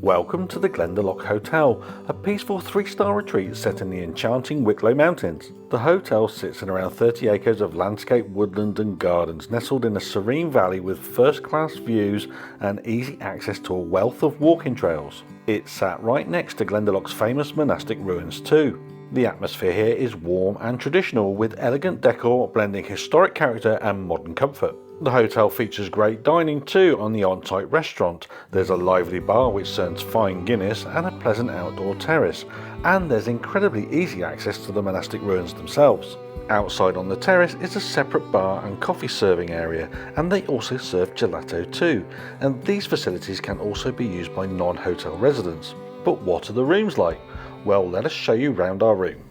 Welcome to the Glendalough Hotel, a peaceful 3-star retreat set in the enchanting Wicklow Mountains. The hotel sits in around 30 acres of landscape, woodland and gardens, nestled in a serene valley with first-class views and easy access to a wealth of walking trails. It's sat right next to Glendalough's famous monastic ruins too. The atmosphere here is warm and traditional, with elegant decor blending historic character and modern comfort. The hotel features great dining too on the on-site restaurant. There's a lively bar which serves fine Guinness and a pleasant outdoor terrace, and there's incredibly easy access to the monastic ruins themselves. Outside on the terrace is a separate bar and coffee serving area, and they also serve gelato too, and these facilities can also be used by non-hotel residents. But what are the rooms like? Well, let us show you round our room.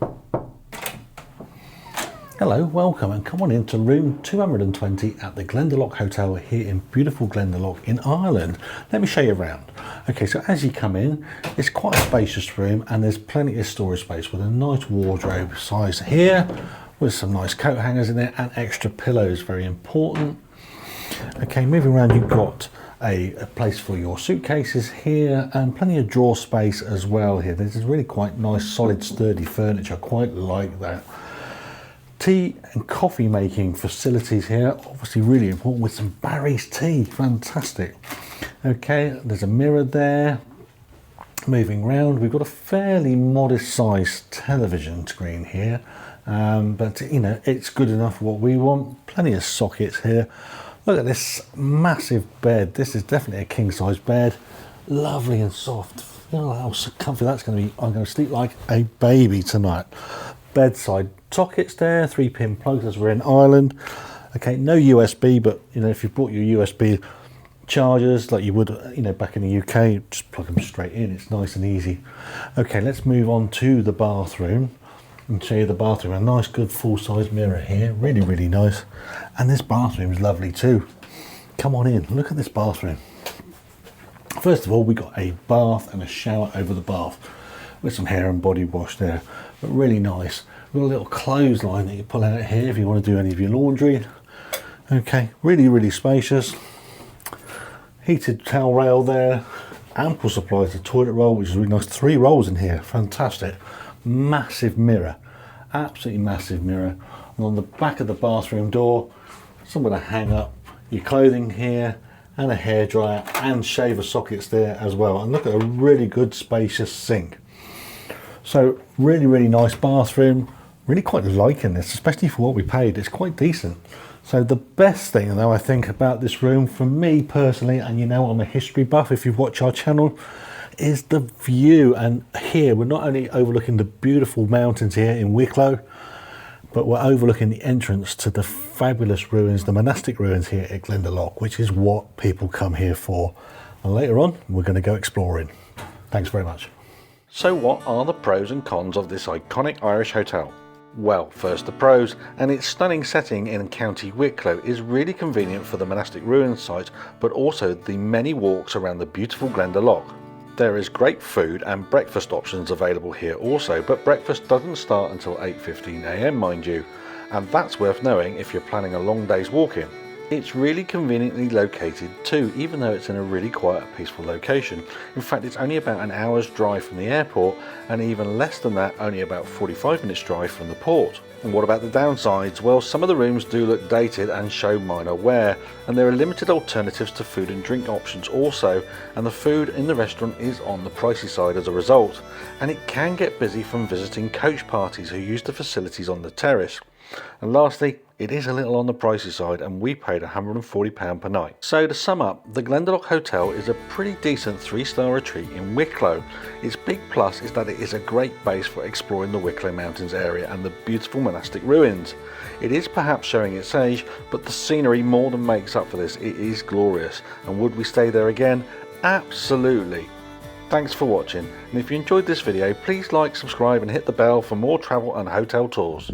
Hello, welcome and come on into room 220 at the Glendalough Hotel here in beautiful Glendalough in Ireland. Let me show you around. Okay, so as you come in, it's quite a spacious room and there's plenty of storage space with a nice wardrobe size here with some nice coat hangers in there and extra pillows, very important. Okay, moving around, you've got a place for your suitcases here and plenty of drawer space as well here. This is really quite nice, solid, sturdy furniture. I quite like that. Tea and coffee making facilities here, obviously really important, with some Barry's tea, fantastic. Okay, there's a mirror there. Moving round, we've got a fairly modest sized television screen here, but you know, it's good enough for what we want. Plenty of sockets here. Look at this massive bed. This is definitely a king size bed, lovely and soft. You know how comfy that's going to be. I'm going to sleep like a baby tonight. Bedside sockets there, 3-pin plugs as we're in Ireland. Okay, no USB, but you know, if you bought your USB chargers like you would, you know, back in the UK, just plug them straight in. It's nice and easy. Okay, let's move on to the bathroom and show you the bathroom. A nice, good full-size mirror here, really, really nice. And this bathroom is lovely too. Come on in, look at this bathroom. First of all, we got a bath and a shower over the bath with some hair and body wash there, but really nice. We've got a little clothesline that you pull out here if you want to do any of your laundry. Okay, really, really spacious. Heated towel rail there, ample supplies of toilet roll, which is really nice. 3 rolls in here, fantastic. Massive mirror, absolutely massive mirror. And on the back of the bathroom door, somewhere to hang up your clothing here, and a hairdryer and shaver sockets there as well. And look at a really good spacious sink. So really, really nice bathroom. Really quite liking this, especially for what we paid. It's quite decent. So the best thing though, I think, about this room for me personally, and you know I'm a history buff if you've watched our channel, is the view. And here we're not only overlooking the beautiful mountains here in Wicklow, but we're overlooking the entrance to the fabulous ruins, the monastic ruins here at Glendalough, which is what people come here for. And later on, we're going to go exploring. Thanks very much. So what are the pros and cons of this iconic Irish hotel? Well, first the pros, and its stunning setting in County Wicklow is really convenient for the monastic ruins site, but also the many walks around the beautiful Glendalough. There is great food and breakfast options available here also, but breakfast doesn't start until 8:15 AM mind you, and that's worth knowing if you're planning a long day's walking. It's really conveniently located too, even though it's in a really quiet, peaceful location. In fact, it's only about an hour's drive from the airport, and even less than that, only about 45 minutes drive from the port. And what about the downsides? Well, some of the rooms do look dated and show minor wear, and there are limited alternatives to food and drink options also, and the food in the restaurant is on the pricey side as a result. And it can get busy from visiting coach parties who use the facilities on the terrace. And lastly, it is a little on the pricey side, and we paid £140 per night. So to sum up, the Glendalough Hotel is a pretty decent 3-star retreat in Wicklow. Its big plus is that it is a great base for exploring the Wicklow Mountains area and the beautiful monastic ruins. It is perhaps showing its age, but the scenery more than makes up for this. It is glorious, and would we stay there again? Absolutely. Thanks for watching, and if you enjoyed this video, please like, subscribe and hit the bell for more travel and hotel tours.